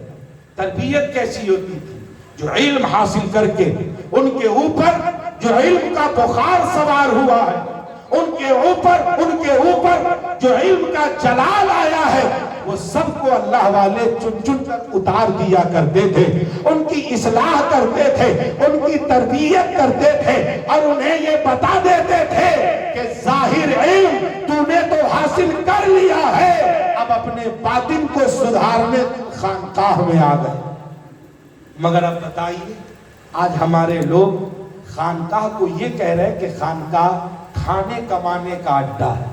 تربیت کیسی ہوتی تھی؟ جو علم حاصل کر کے ان کے اوپر جو علم کا بخار سوار ہوا ہے، ان کے اوپر جو علم کا جلال آیا ہے، وہ سب کو اللہ والے چن چن کر اتار دیا کرتے تھے، ان کی اصلاح کرتے تھے، ان کی تربیت کرتے تھے، اور انہیں یہ بتا دیتے تھے کہ ظاہر علم تو نے تو حاصل کر لیا ہے، اب اپنے باطن کو سدھارنے خانقاہ میں آ گئے۔ مگر اب بتائیے آج ہمارے لوگ خانقاہ کو یہ کہہ رہے ہیں کہ خانقاہ کھانے کمانے کا اڈا ہے۔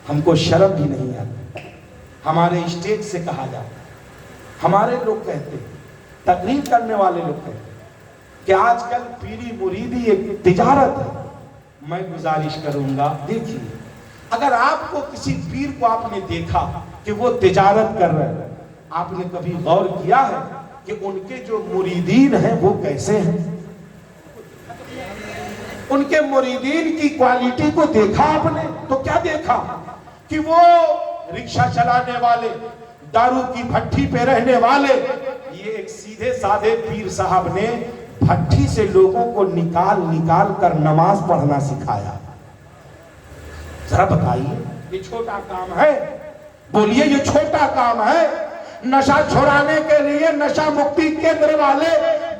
ہم کو شرم بھی نہیں آتی، ہمارے اسٹیج سے کہا جاتا ہے، ہمارے لوگ کہتے ہیں، تقریر کرنے والے لوگ کہتے ہیں کہ آج کل پیری مریدی ایک تجارت ہے۔ میں گزارش کروں گا، دیکھیے اگر آپ کو کسی پیر کو آپ نے دیکھا کہ وہ تجارت کر رہے ہیں، آپ نے کبھی غور کیا ہے کہ ان کے جو مریدین ہیں وہ کیسے ہیں؟ ان کے مریدین کی کوالٹی کو دیکھا آپ نے تو کیا دیکھا کہ وہ رکشہ چلانے والے، دارو کی بھٹی پہ رہنے والے، یہ ایک سیدھے سادھے پیر صاحب نے بھٹی سے لوگوں کو نکال نکال کر نماز پڑھنا سکھایا۔ ذرا بتائیے یہ چھوٹا کام ہے؟ بولیے یہ چھوٹا کام ہے؟ نشہ چھڑانے کے لیے نشہ مکتی کیندر والے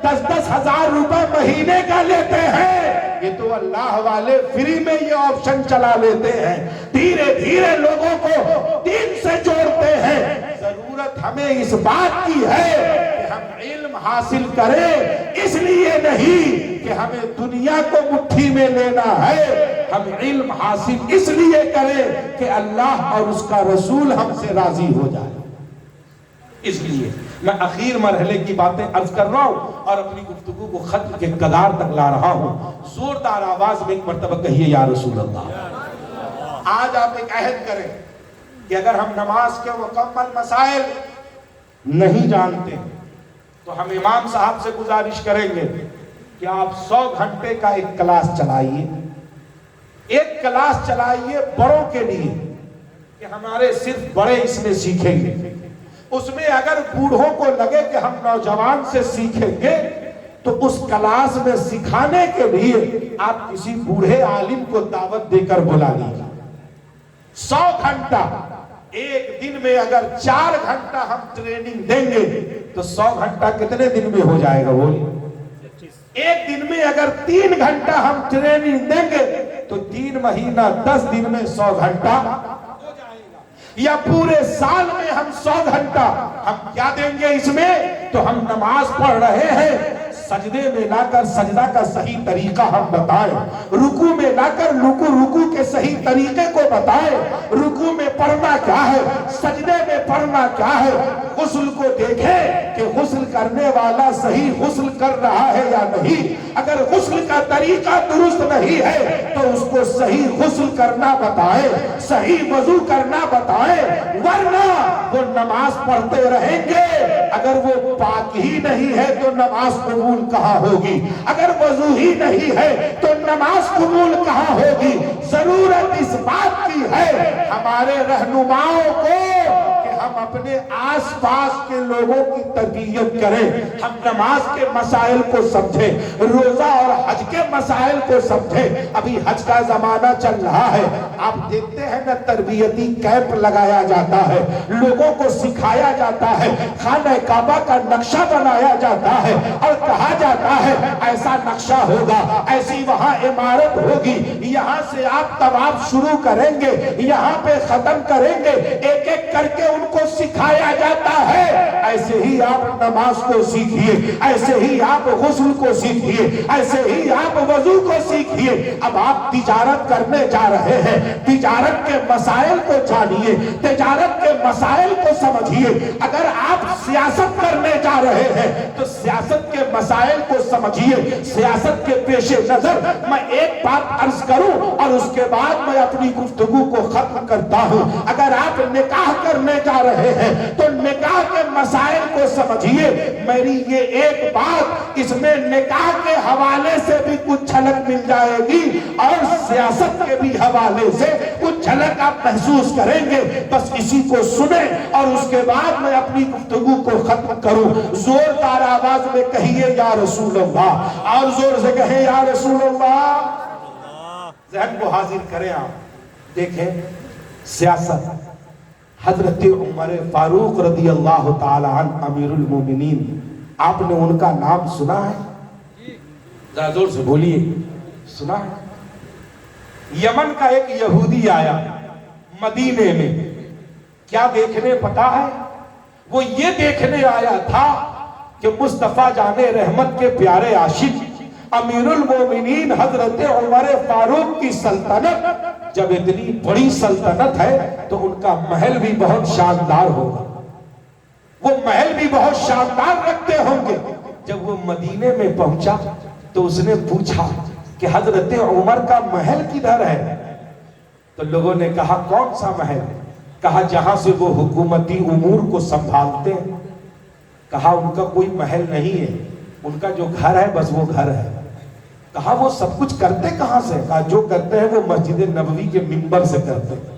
10-10 ہزار روپے مہینے کا لیتے ہیں، یہ تو اللہ والے فری میں یہ آپشن چلا لیتے ہیں، دھیرے دھیرے لوگوں کو دین سے جوڑتے ہیں۔ ضرورت ہمیں اس بات کی ہے کہ ہم علم حاصل کریں، اس لیے نہیں کہ ہمیں دنیا کو مٹھی میں لینا ہے، ہم علم حاصل اس لیے کریں کہ اللہ اور اس کا رسول ہم سے راضی ہو جائے۔ اس لیے میں اخیر مرحلے کی باتیں عرض کر رہا ہوں اور اپنی گفتگو کو ختم کے کگار تک لا رہا ہوں۔ زوردار آواز میں ایک مرتبہ کہیے یا رسول اللہ۔ آج آپ ایک عہد کریں کہ اگر ہم نماز کے مکمل مسائل نہیں جانتے تو ہم امام صاحب سے گزارش کریں گے کہ آپ 100 گھنٹے کا ایک کلاس چلائیے، ایک کلاس چلائیے بڑوں کے لیے کہ ہمارے صرف بڑے اس میں سیکھیں گے۔ اس میں اگر بوڑھوں کو لگے کہ ہم نوجوان سے سیکھیں گے تو اس کلاس میں سکھانے کے لیے آپ کسی بوڑھے عالم کو دعوت دے کر بلا لیجیے۔ 100 گھنٹہ، ایک دن میں اگر 4 گھنٹہ ہم ٹریننگ دیں گے تو 100 گھنٹہ کتنے دن میں ہو جائے گا بولیے؟ ایک دن میں اگر 3 گھنٹہ ہم ٹریننگ دیں گے تو 3 مہینہ 10 دن میں 100 گھنٹہ ہو جائے گا۔ یا پورے سال میں ہم 100 گھنٹہ ہم کیا دیں گے اس میں؟ تو ہم نماز پڑھ رہے ہیں، سجدے میں لا کر سجدہ کا صحیح طریقہ ہم بتائیں، رکوع میں لا کر رکوع کے صحیح طریقے کو بتائیں، رکوع میں پڑھنا کیا ہے، سجدے میں پڑھنا کیا ہے، غسل کو دیکھیں کہ غسل کرنے والا صحیح غسل کر رہا ہے یا نہیں، اگر غسل کا طریقہ درست نہیں ہے تو اس کو صحیح غسل کرنا بتائیں، صحیح وضو کرنا بتائیں، ورنہ وہ نماز پڑھتے رہیں گے، اگر وہ پاک ہی نہیں ہے تو نماز قبول کہاں ہوگی، اگر وضو ہی نہیں ہے تو نماز قبول کہاں ہوگی۔ ضرورت اس بات کی ہے ہمارے رہنماؤں کو کہ ہم اپنے آس پاس کے لوگوں کی تربیت کریں، ہم نماز کے مسائل کو سمجھیں، روزہ اور حج کے مسائل کو سمجھیں۔ ابھی حج کا زمانہ چل رہا ہے، آپ دیکھتے ہیں نا تربیتی کیمپ لگایا جاتا ہے، لوگوں کو سکھایا جاتا ہے، خانہ کعبہ کا نقشہ بنایا جاتا ہے اور کہا جاتا ہے ایسا نقشہ ہوگا، ایسی وہاں عمارت ہوگی، یہاں سے آپ طواف شروع کریں گے، یہاں پہ ختم کریں گے، ایک ایک کر کے ان کو سکھایا جاتا ہے۔ ایسے ہی آپ نماز کو سیکھیے، ایسے ہی آپ غسل کو سیکھیے، ایسے ہی آپ وضو کو سیکھیے۔ اب آپ تجارت کرنے جا رہے ہیں، تجارت کے مسائل کو جانیے، تجارت کے مسائل کو سمجھیے۔ اگر آپ سیاست کرنے جا رہے ہیں تو سیاست کے مسائل کو سمجھیے۔ سیاست کے پیش نظر میں ایک بات عرض کروں اور اس کے بعد میں اپنی گفتگو کو ختم کرتا ہوں۔ اگر آپ نکاح کرنے جا رہے ہیں تو نکاح کے مسائل کو سمجھیے۔ میری یہ ایک بات، اس میں نکاح کے حوالے سے بھی کچھ جھلک مل جائے گی اور سیاست کے بھی حوالے سے کچھ جھلک آپ محسوس کریں گے۔ بس اسی کو سنیں اور اس کے بعد میں اپنی گفتگو کو ختم کروں۔ زوردار آواز میں کہیے یا رسول اللہ، اور زور سے کہیں یا رسول اللہ۔ ذہن کو حاضر کریں، آپ دیکھیں سیاست، حضرت عمر فاروق رضی اللہ تعالی عنہ امیر المومنین، آپ نے ان کا نام سنا ہے؟ ذرا زور سے بولیے، سنا ہے؟ یمن کا ایک یہودی آیا مدینے میں، کیا دیکھنے پتا ہے؟ وہ یہ دیکھنے آیا تھا کہ مصطفیٰ جان رحمت کے پیارے عاشق امیر المومنین حضرت عمر فاروق کی سلطنت، جب اتنی بڑی سلطنت ہے تو ان کا محل بھی بہت شاندار ہوگا، وہ محل بھی بہت شاندار رکھتے ہوں گے۔ جب وہ مدینے میں پہنچا تو اس نے پوچھا کہ حضرت عمر کا محل کدھر ہے؟ تو لوگوں نے کہا کون سا محل؟ کہا جہاں سے وہ حکومتی امور کو سنبھالتے ہیں۔ کہا ان کا کوئی محل نہیں ہے، ان کا جو گھر ہے بس وہ گھر ہے۔ کہا وہ سب کچھ کرتے کہاں سے؟ کہا جو کرتے ہیں وہ مسجد نبوی کے منبر سے کرتے ہیں۔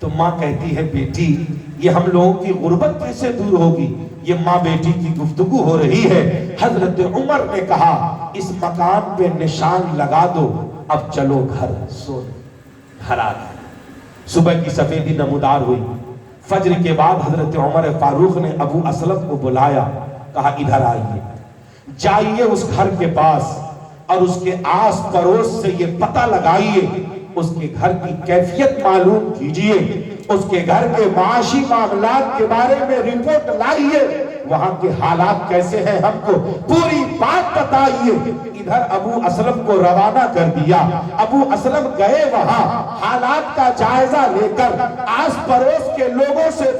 تو ماں کہتی ہے بیٹی یہ ہم لوگوں کی غربت کیسے دور ہوگی؟ یہ ماں بیٹی کی گفتگو ہو رہی ہے۔ حضرت عمر نے کہا اس مکان پہ نشان لگا دو، اب چلو گھر سو۔ گھر آ گئے، صبح کی سفیدی نمودار ہوئی۔ فجر کے بعد حضرت عمر فاروق نے ابو اسلم کو بلایا، کہا ادھر آئیے، جائیے اس گھر کے پاس اور اس کے آس پڑوس سے یہ پتہ لگائیے، اس کے گھر کی کیفیت معلوم کیجئے، اس کے گھر کے معاشی معاملات کے بارے میں رپورٹ لائیے، وہاں کے حالات کیسے ہیں ہم کو پوری بات بتائیے۔ ادھر ابو اسلم کو روانہ کر دیا۔ ابو اسلم گئے وہاں، حالات کا جائزہ لے کر آس پڑوس کے لوگوں سے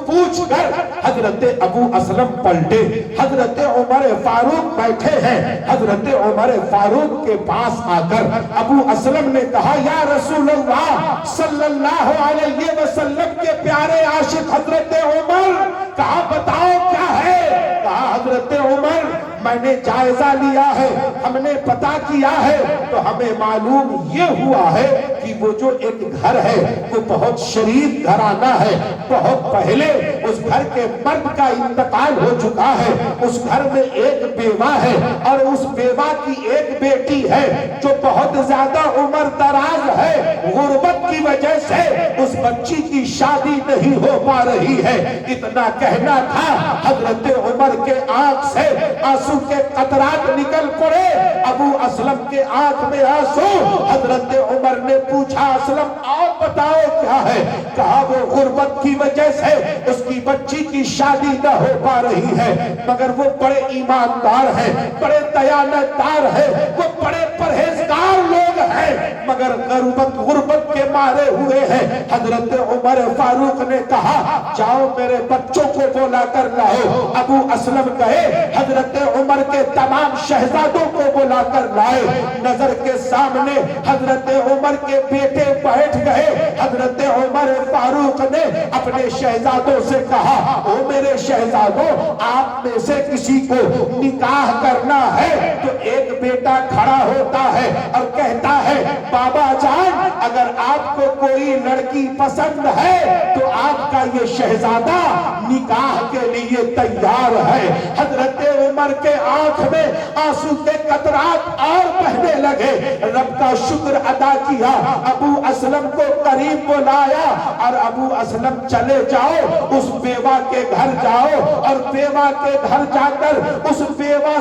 پوچھ کر حضرت ابو اسلم پلٹے۔ حضرت عمر فاروق بیٹھے ہیں، حضرت عمر فاروق کے پاس آ کر ابو اسلم نے کہا یا رسول اللہ صلی اللہ علیہ وسلم کے پیارے عاشق حضرت عمر، کہا بتاؤ کیا ہے؟ کہا حضرت عمر میں نے جائزہ لیا ہے، ہم نے پتہ کیا ہے تو ہمیں معلوم یہ ہوا ہے کہ وہ جو ایک گھر ہے وہ بہت شریف گھرانہ ہے، بہت پہلے اس گھر کے مرد کا انتقال ہو چکا ہے، اس گھر میں ایک بیوہ ہے اور اس بیوہ کی ایک بیٹی ہے جو بہت زیادہ عمر دراز ہے، غربت کی وجہ سے اس بچی کی شادی نہیں ہو پا رہی ہے۔ اتنا کہنا تھا، حضرت عمر کے آنکھ سے آنسو کے قطرات نکل پڑے، ابو اسلم کے آنکھ میں آنسو۔ حضرت عمر نے پوچھا اسلم اور بتاؤ کیا ہے؟ کہا وہ غربت کی وجہ سے اس کی بچی کی شادی نہ ہو پا رہی ہے، مگر وہ بڑے ایماندار ہیں، بڑے دیانتدار ہیں، وہ بڑے پرہیزگار لوگ ہیں، مگر غربت کے مارے ہوئے ہیں۔ حضرت عمر فاروق نے کہا جاؤ میرے بچوں کو بولا کر لاؤ۔ ابو اسلم گئے، حضرت عمر کے تمام شہزادوں کو بلا کر لائے۔ نظر کے سامنے حضرت عمر کے بیٹے بیٹھ گئے۔ حضرت عمر فاروق نے اپنے شہزادوں سے کہا او میرے شہزادوں، آپ میں سے کسی کو نکاح کرنا ہے تو ایک بیٹا کھڑا ہوتا ہے اور کہتا ہے بابا جان اگر آپ کو کوئی لڑکی پسند ہے تو آپ کا یہ شہزادہ نکاح کے لیے تیار ہے۔ حضرت عمر کے آنکھ میں آنسو کے قطرات اور بہنے لگے، رب کا شکر ادا کیا، ابو اسلم کو قریب بلایا اور ابو اسلم چلے جاؤ اس بیوہ کے گھر جاؤ اور بیوہ کے گھر جا کر اس بیوہ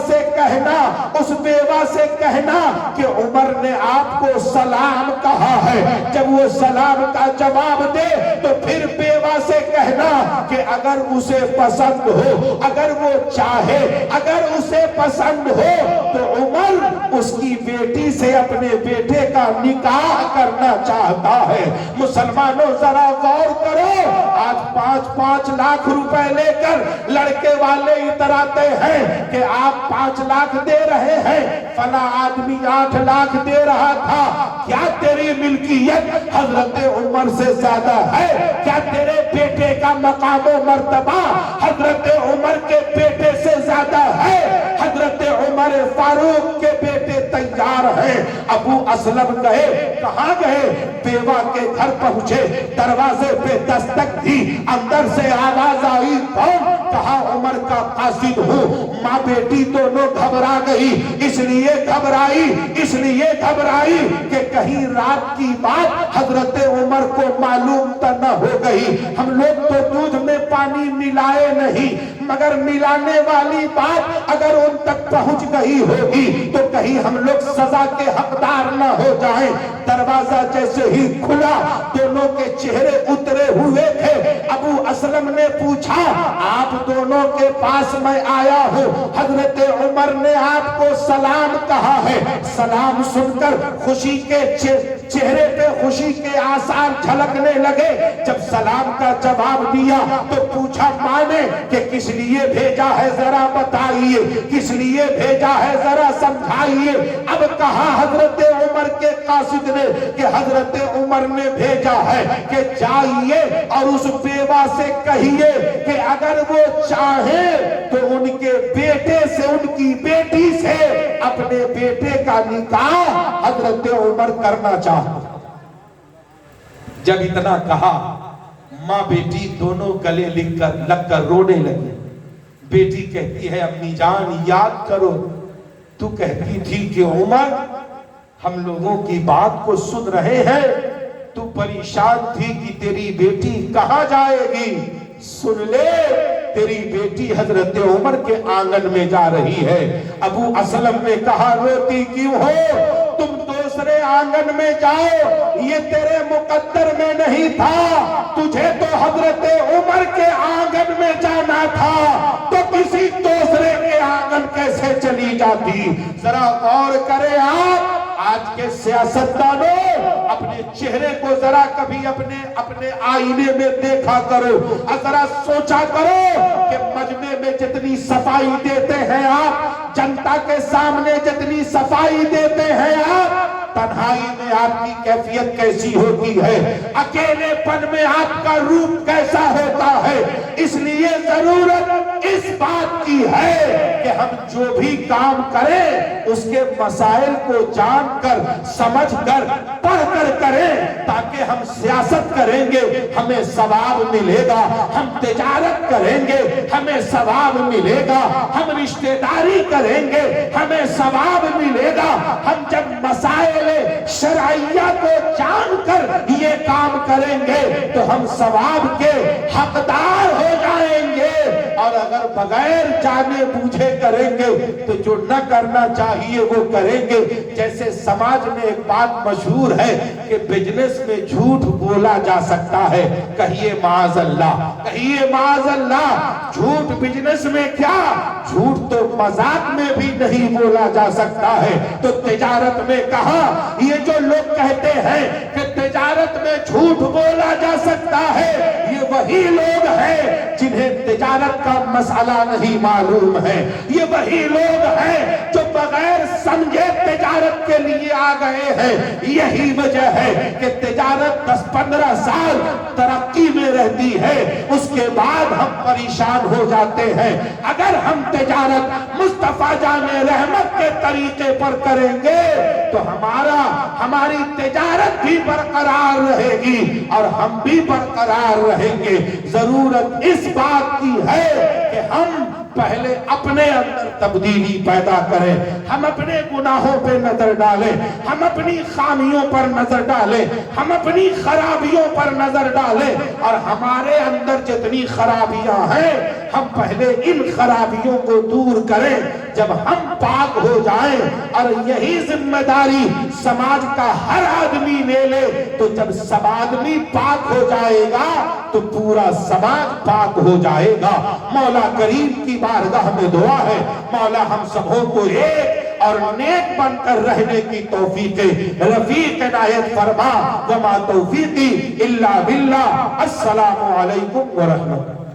سے کہنا کہ عمر نے آپ کو سلام کہا ہے۔ جب وہ سلام کا جواب دے تو پھر بیوہ سے کہنا کہ اگر اسے پسند ہو، اگر وہ چاہے، اگر اسے پسند ہو تو عمر اس کی بیٹی سے اپنے بیٹے کا نکاح کرنا چاہتا ہے۔ مسلمانوں ذرا غور کرو، آج 5-5 لاکھ روپے لے کر لڑکے والے اتراتے ہیں کہ آپ 5 لاکھ دے رہے ہیں، فلاں آدمی 8 لاکھ دے رہا تھا، کیا تیری ملکیت حضرت عمر سے زیادہ ہے؟ کیا تیرے بیٹے کا مقام و مرتبہ حضرت عمر کے بیٹے سے زیادہ ہے؟ حضرت عمر فاروق کے بیٹے تیار ہیں۔ ابو اسلم گئے، کہاں گئے؟ بیوہ کے گھر پہنچے، دروازے پہ دستک دی، اندر سے آواز آئی کون؟ کہا عمر کا قاصد ہوں۔ ماں بیٹی دونوں گھبرا گئی، اس لیے گھبرائی کہ کہیں رات کی بات حضرت عمر کو معلوم تو نہ ہو گئی۔ ہم لوگ تو دودھ میں پانی ملائے نہیں، مگر ملانے والی بات اگر ان تک پہنچ گئی ہوگی تو کہیں ہم لوگ سزا کے حقدار نہ ہو جائیں۔ دروازہ جیسے ہی کھلا دونوں کے چہرے اترے ہوئے تھے۔ ابو اسلم نے پوچھا آپ دونوں کے پاس میں آیا ہوں، حضرت عمر نے آپ کو سلام کہا ہے۔ سلام سن کر خوشی کے چہرے پہ خوشی کے آثار جھلکنے لگے۔ جب سلام کا جواب دیا تو پوچھا ماں نے کہ کس لیے بھیجا ہے ذرا بتائیے، کس لیے بھیجا ہے ذرا سمجھائیے۔ اب کہا حضرت عمر کے قاصد نے کہ حضرت عمر نے بھیجا ہے کہ جائیے اور اس بیوہ سے کہیے کہ اگر وہ چاہیں تو ان کے بیٹے سے، ان کی بیٹی سے اپنے بیٹے کا نکاح حضرت عمر کرنا چاہتا۔ جب اتنا کہا ماں بیٹی دونوں گلے لگ کر رونے لگی۔ بیٹی کہتی ہے امی جان یاد کرو، تو کہتی تھی کہ عمر ہم لوگوں کی بات کو سن رہے ہیں، تو پریشان تھی کہ تیری بیٹی کہاں جائے گی، سن لے تیری بیٹی حضرت عمر کے آنگن میں جا رہی ہے۔ ابو اسلم نے کہا روتی کیوں ہو، تم دوسرے آنگن میں جاؤ، یہ تیرے مقدر میں نہیں تھا، تجھے تو حضرت عمر کے آنگن میں جانا تھا، تو کسی دوسرے کے آنگن کیسے چلی جاتی؟ ذرا غور کرے آپ، آج کے سیاستدانوں اپنے چہرے کو ذرا کبھی اپنے آئینے میں دیکھا کرو، ذرا سوچا کرو کہ مجمع میں جتنی صفائی دیتے ہیں آپ، جنتا کے سامنے جتنی صفائی دیتے ہیں آپ، تنہائی میں آپ کی کیفیت کیسی ہوتی ہے، اکیلے پن میں آپ کا روپ کیسا ہوتا ہے۔ اس لیے ضرورت اس بات کی ہے کہ ہم جو بھی کام کریں اس کے مسائل کو جان کر سمجھ کر پڑھ کر کریں، تاکہ ہم سیاست کریں گے ہمیں ثواب ملے گا، ہم تجارت کریں گے ہمیں ثواب ملے گا، ہم رشتہ داری کریں گے ہمیں ثواب ملے گا۔ ہم جب مسائل شرعیہ کو جان کر یہ کام کریں گے تو ہم ثواب کے حقدار ہو جائیں گے، اور اگر بغیر جانے بوجھے کریں گے تو جو نہ کرنا چاہیے وہ کریں گے۔ جیسے سماج میں ایک بات مشہور ہے کہ بزنس میں جھوٹ بولا جا سکتا ہے، کہیے معاذ اللہ، کہیے معاذ اللہ، جھوٹ بزنس میں کیا، جھوٹ تو مذاق میں بھی نہیں بولا جا سکتا ہے، تو تجارت میں کہا؟ یہ جو لوگ کہتے ہیں کہ تجارت میں جھوٹ بولا جا سکتا ہے، یہ وہی لوگ ہیں جنہیں تجارت کا مسئلہ نہیں معلوم ہے، یہ وہی لوگ ہیں جو بغیر سمجھے تجارت کے لیے آ گئے ہیں۔ یہی وجہ ہے کہ تجارت 10-15 سال ترقی میں رہتی ہے، اس کے بعد ہم پریشان ہو جاتے ہیں۔ اگر ہم تجارت مصطفیٰ جان رحمت کے طریقے پر کریں گے تو ہماری تجارت بھی برقرار رہے گی اور ہم بھی برقرار رہیں گے۔ ضرورت اس بات کی ہے کہ ہم پہلے اپنے اندر تبدیلی پیدا کریں، ہم اپنے گناہوں پہ نظر ڈالیں، ہم اپنی خامیوں پر نظر ڈالیں، ہم اپنی خرابیوں پر نظر ڈالیں، اور ہمارے اندر جتنی خرابیاں ہیں ہم پہلے ان خرابیوں کو دور کریں۔ جب ہم پاک ہو جائیں، اور یہی ذمہ داری سماج کا ہر آدمی لے لے، تو جب سب آدمی پاک ہو جائے گا تو پورا سماج پاک ہو جائے گا۔ مولا کریم کی بارگاہ میں دعا ہے، مولا ہم سبوں کو ایک اور نیک بن کر رہنے کی توفیق رفیق عنایت فرما۔ وما توفیقی الا باللہ۔ السلام علیکم ورحمۃ اللہ۔